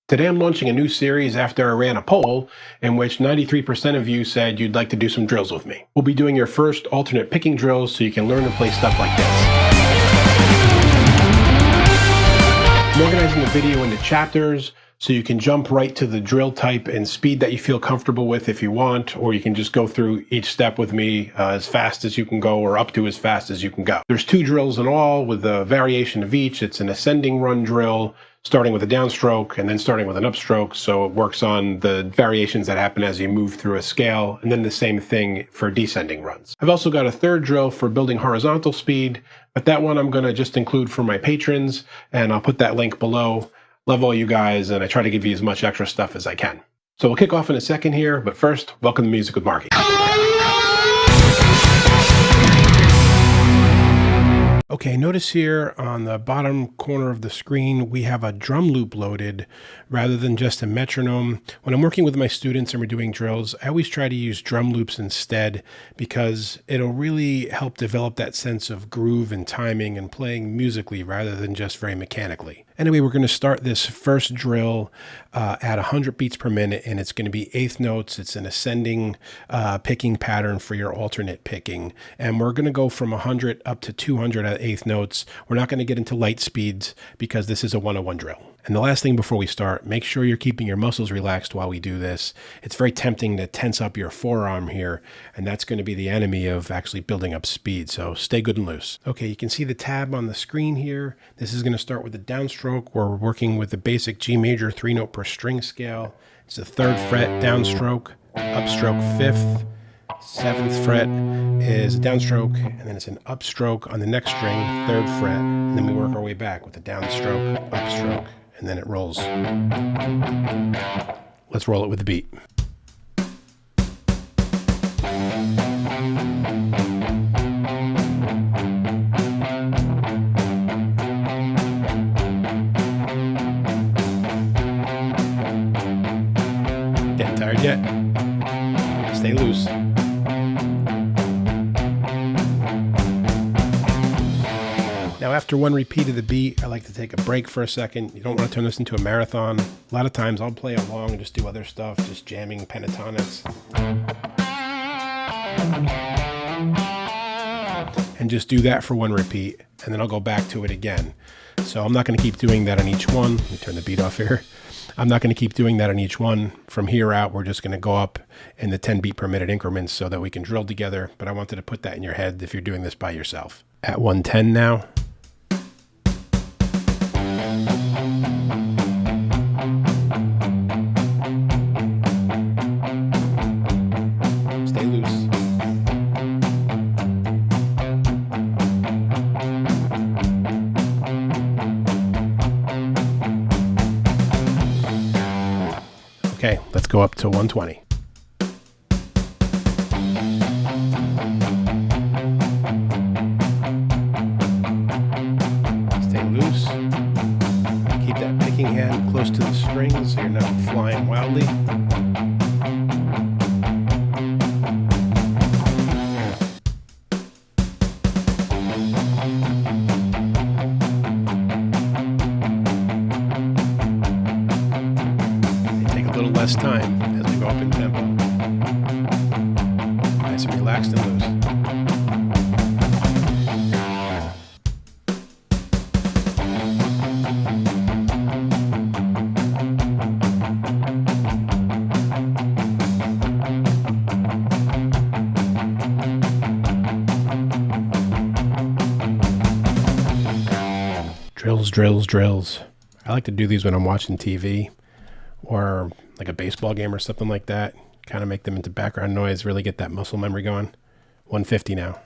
Today I'm launching a new series after I ran a poll in which 93% of you said you'd like to do some drills with me. We'll be doing your first alternate picking drills so you can learn to play stuff like this. I'm organizing the video into chapters so you can jump right to the drill type and speed that you feel comfortable with if you want, or you can just go through each step with me as fast as you can go or up to as fast as you can go. There's 2 drills in all with a variation of each. It's an ascending run drill, starting with a downstroke and then starting with an upstroke, so it works on the variations that happen as you move through a scale, and then the same thing for descending runs. I've also got a 3rd drill for building horizontal speed, but that one I'm going to just include for my patrons, and I'll put that link below. Love all you guys, and I try to give you as much extra stuff as I can. So we'll kick off in a second here, but first, welcome to Music with Marky. Okay, notice here on the bottom corner of the screen, we have a drum loop loaded rather than just a metronome. When I'm working with my students and we're doing drills, I always try to use drum loops instead because it'll really help develop that sense of groove and timing and playing musically rather than just very mechanically. Anyway, we're going to start this first drill at 100 beats per minute, and it's going to be eighth notes. It's an ascending picking pattern for your alternate picking, and we're going to go from 100 up to 200 at eighth notes. We're not going to get into light speeds because this is a 101 drill. And the last thing before we start, make sure you're keeping your muscles relaxed while we do this. It's very tempting to tense up your forearm here, and that's going to be the enemy of actually building up speed, so stay good and loose. Okay, you can see the tab on the screen here. This is going to start with the downstroke, where we're working with the basic G major 3-note per string scale. It's the 3rd fret downstroke, upstroke 5th, 7th fret is a downstroke, and then it's an upstroke on the next string, 3rd fret, and then we work our way back with the downstroke, upstroke, and then it rolls. Let's roll it with the beat. Getting tired yet? Stay loose. Now, after one repeat of the beat, I like to take a break for a second. You don't want to turn this into a marathon. A lot of times I'll play along and just do other stuff, just jamming pentatonics. And just do that for one repeat, and then I'll go back to it again. So I'm not going to keep doing that on each one. Let me turn the beat off here. I'm not going to keep doing that on each one. From here out, we're just going to go up in the 10 beat per minute increments so that we can drill together. But I wanted to put that in your head if you're doing this by yourself. At 110 now. Stay loose. Okay, let's go up to 120. Stay loose. Keep that picking hand close to the strings so you're not flying wildly. Less time as we go up in tempo. Nice and relaxed and loose. Drills, drills, drills. I like to do these when I'm watching TV or like a baseball game or something like that. Kind of make them into background noise, really get that muscle memory going. 150 now.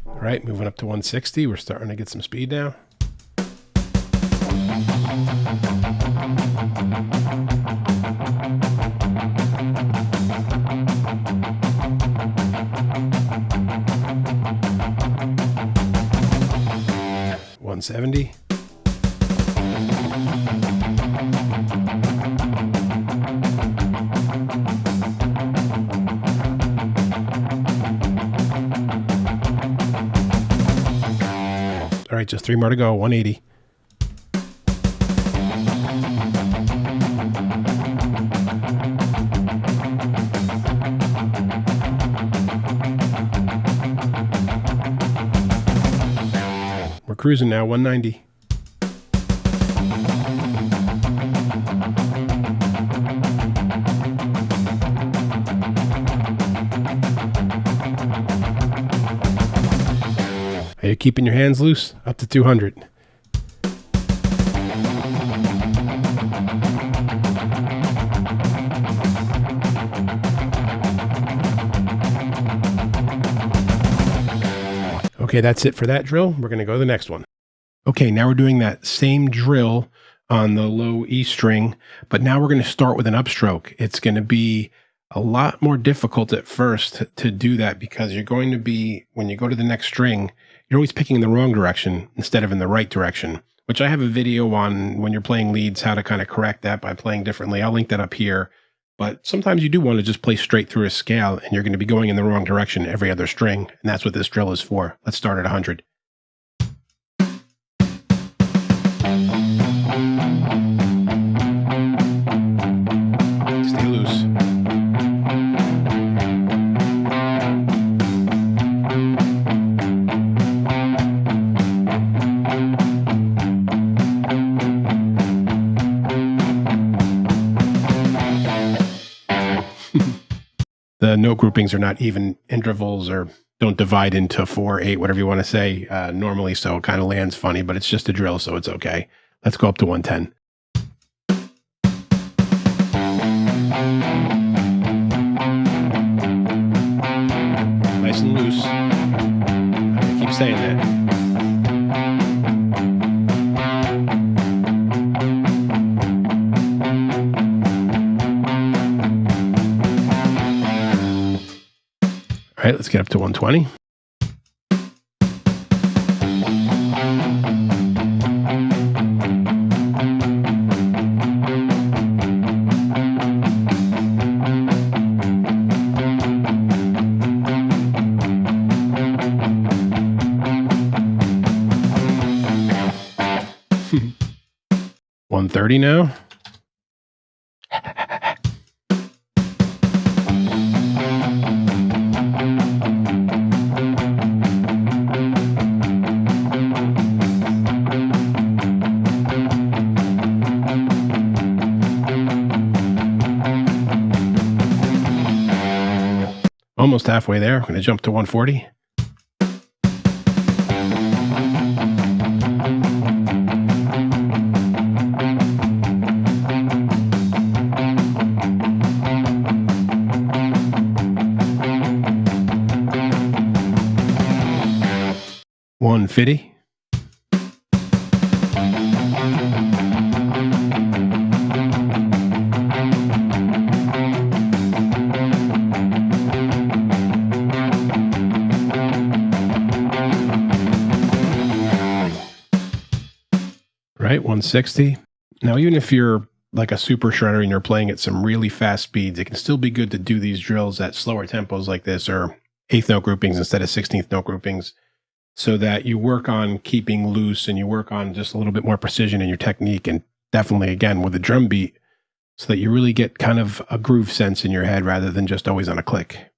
All right, moving up to 160. We're starting to get some speed now. $170. right, just 3 more to go, 180. We're cruising now, 190. Are you keeping your hands loose? Up to 200. Okay, that's it for that drill. We're going to go to the next one. Okay, now we're doing that same drill on the low E string, but now we're going to start with an upstroke. It's going to be a lot more difficult at first to do that because you're going to be, when you go to the next string, you're always picking in the wrong direction instead of in the right direction, which I have a video on when you're playing leads, how to kind of correct that by playing differently. I'll link that up here. But sometimes you do want to just play straight through a scale and you're going to be going in the wrong direction every other string. And that's what this drill is for. Let's start at 100. Stay loose. The note groupings are not even intervals or don't divide into 4, 8, whatever you want to say normally, so it kind of lands funny, but it's just a drill, so it's okay. Let's go up to 110. Nice and loose. I keep saying that. All right, let's get up to 120. $130 now. Almost halfway there. I'm going to jump to 140. $150. Right, 160. Now, even if you're like a super shredder and you're playing at some really fast speeds, it can still be good to do these drills at slower tempos like this, or 8th note groupings instead of 16th note groupings, so that you work on keeping loose and you work on just a little bit more precision in your technique, and definitely, again, with the drum beat, so that you really get kind of a groove sense in your head rather than just always on a click.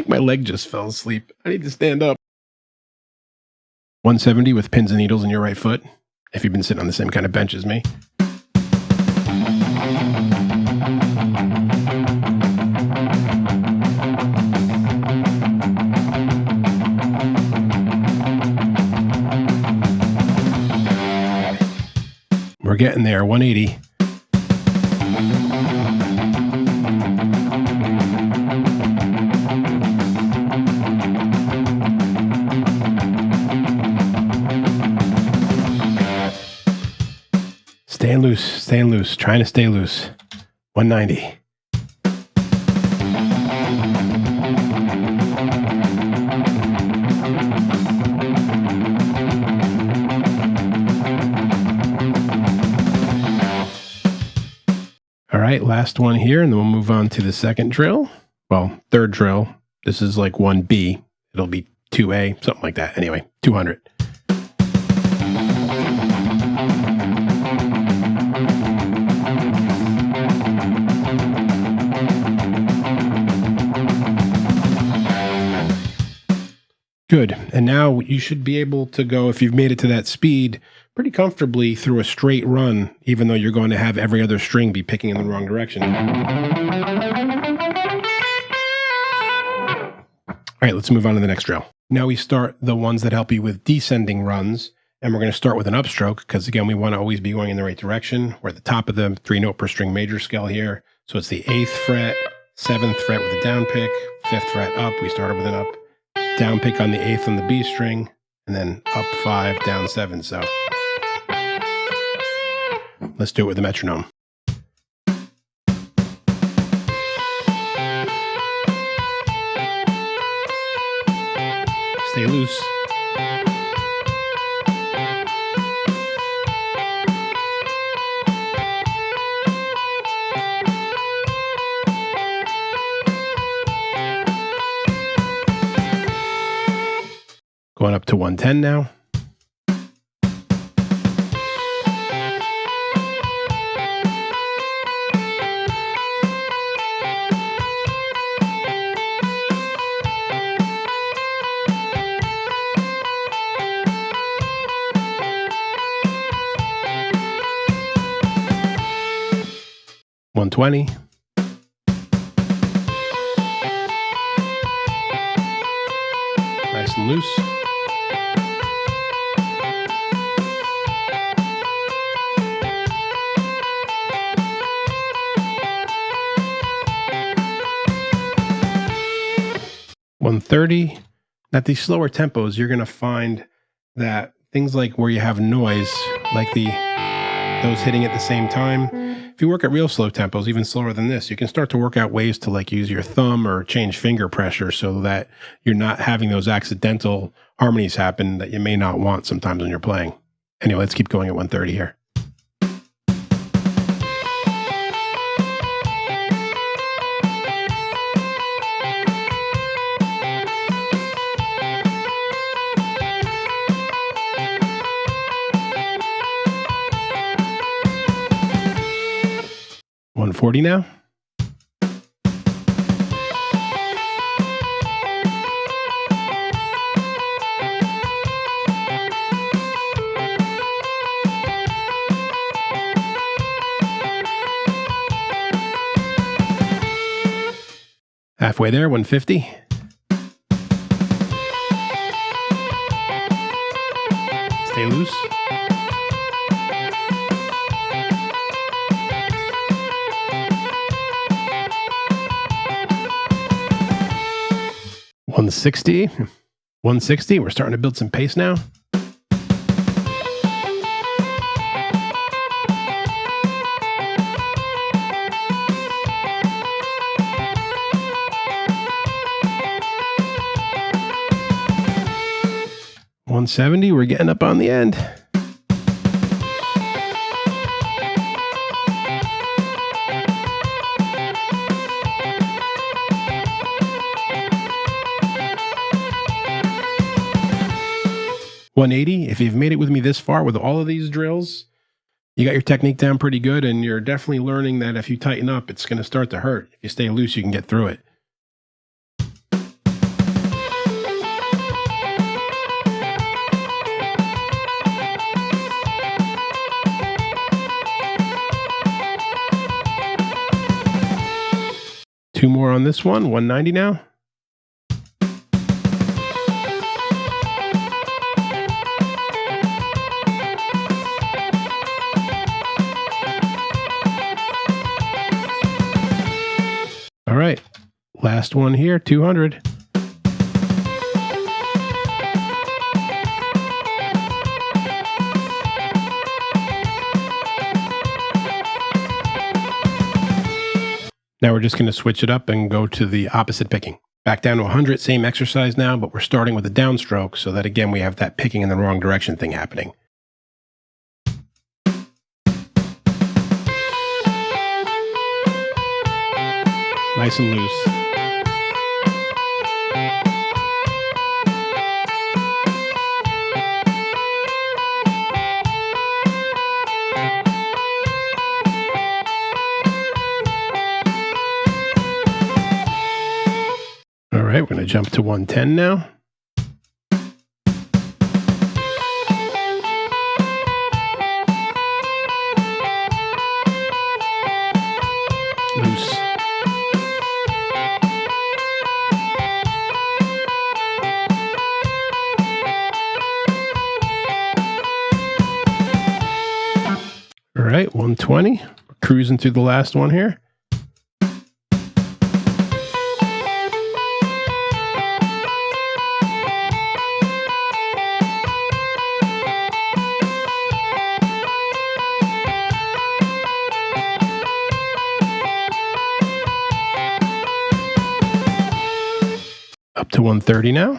My leg just fell asleep. I need to stand up. 170 with pins and needles in your right foot, if you've been sitting on the same kind of bench as me. We're getting there, 180. Staying loose, trying to stay loose. 190. right, last one here, and then we'll move on to the second drill. Well, third drill. This is like 1B. It'll be 2A, something like that. Anyway, 200. Good. And now you should be able to go, if you've made it to that speed, pretty comfortably through a straight run, even though you're going to have every other string be picking in the wrong direction. All right, let's move on to the next drill. Now we start the ones that help you with descending runs, and we're going to start with an upstroke, because again, we want to always be going in the right direction. We're at the top of the 3-note per string major scale here. So it's the 8th fret, 7th fret with a down pick, 5th fret up. We started with an up. Down pick on the 8th on the B string, and then up 5, down 7. So let's do it with the metronome. Stay loose. Going up to 110 now. $120. Nice and loose. $130. At these slower tempos, you're going to find that things like where you have noise, like those hitting at the same time. If you work at real slow tempos, even slower than this, you can start to work out ways to like use your thumb or change finger pressure so that you're not having those accidental harmonies happen that you may not want sometimes when you're playing. Anyway, let's keep going at 130 here. $140 now. Halfway there, 150. Stay loose. $160. 160. We're starting to build some pace now. $170. We're getting up on the end. $180. If you've made it with me this far with all of these drills, you got your technique down pretty good, and you're definitely learning that if you tighten up, it's going to start to hurt. If you stay loose, you can get through it. Two more on this one, 190 now. All right, last one here, 200. Now we're just going to switch it up and go to the opposite picking. Back down to 100, same exercise now, but we're starting with a downstroke so that again we have that picking in the wrong direction thing happening. nice and loose. All right, we're going to jump to 110 now. Loose. All right, 120. Cruising through the last one here. Up to 130 now.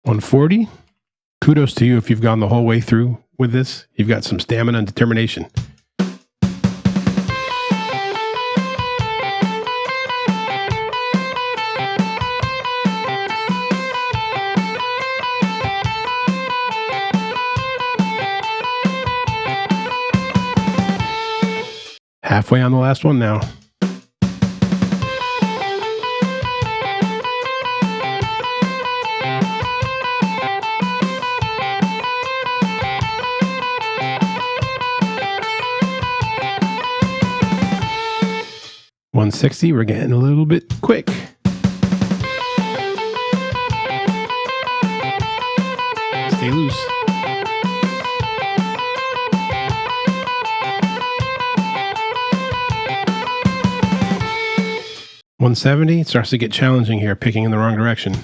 $140. Kudos to you if you've gone the whole way through with this. You've got some stamina and determination. Halfway on the last one now. $160, we're getting a little bit quick. Stay loose. $170, it starts to get challenging here, picking in the wrong direction.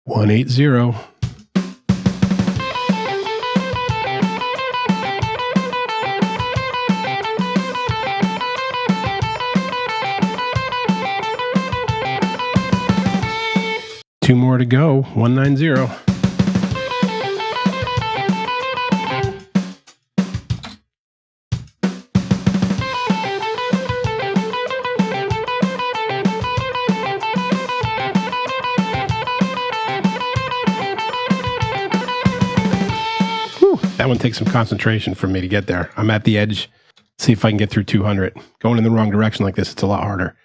$180. Two more to go. 190. That one takes some concentration for me to get there. I'm at the edge. See if I can get through 200. Going in the wrong direction like this, it's a lot harder.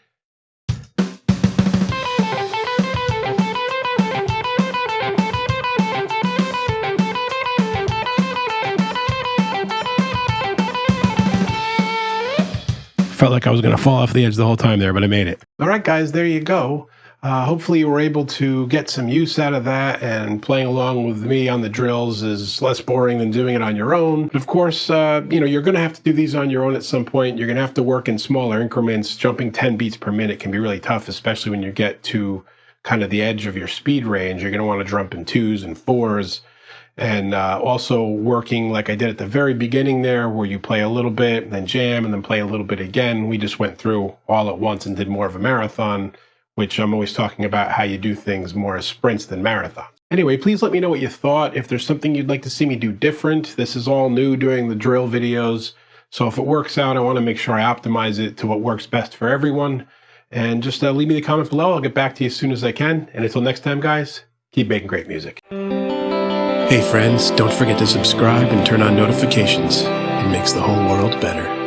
Felt like I was going to fall off the edge the whole time there, but I made it. All right, guys, there you go. Hopefully you were able to get some use out of that, and playing along with me on the drills is less boring than doing it on your own. Of course, you're going to have to do these on your own at some point. You're going to have to work in smaller increments. Jumping 10 beats per minute can be really tough, especially when you get to kind of the edge of your speed range. You're going to want to jump in 2s and 4s. And also working like I did at the very beginning there, where you play a little bit, and then jam, and then play a little bit again. We just went through all at once and did more of a marathon, which I'm always talking about how you do things more as sprints than marathons. Anyway, please let me know what you thought. If there's something you'd like to see me do different, this is all new doing the drill videos. So if it works out, I want to make sure I optimize it to what works best for everyone. And just leave me the comment below. I'll get back to you as soon as I can. And until next time, guys, keep making great music. Hey friends, don't forget to subscribe and turn on notifications. It makes the whole world better.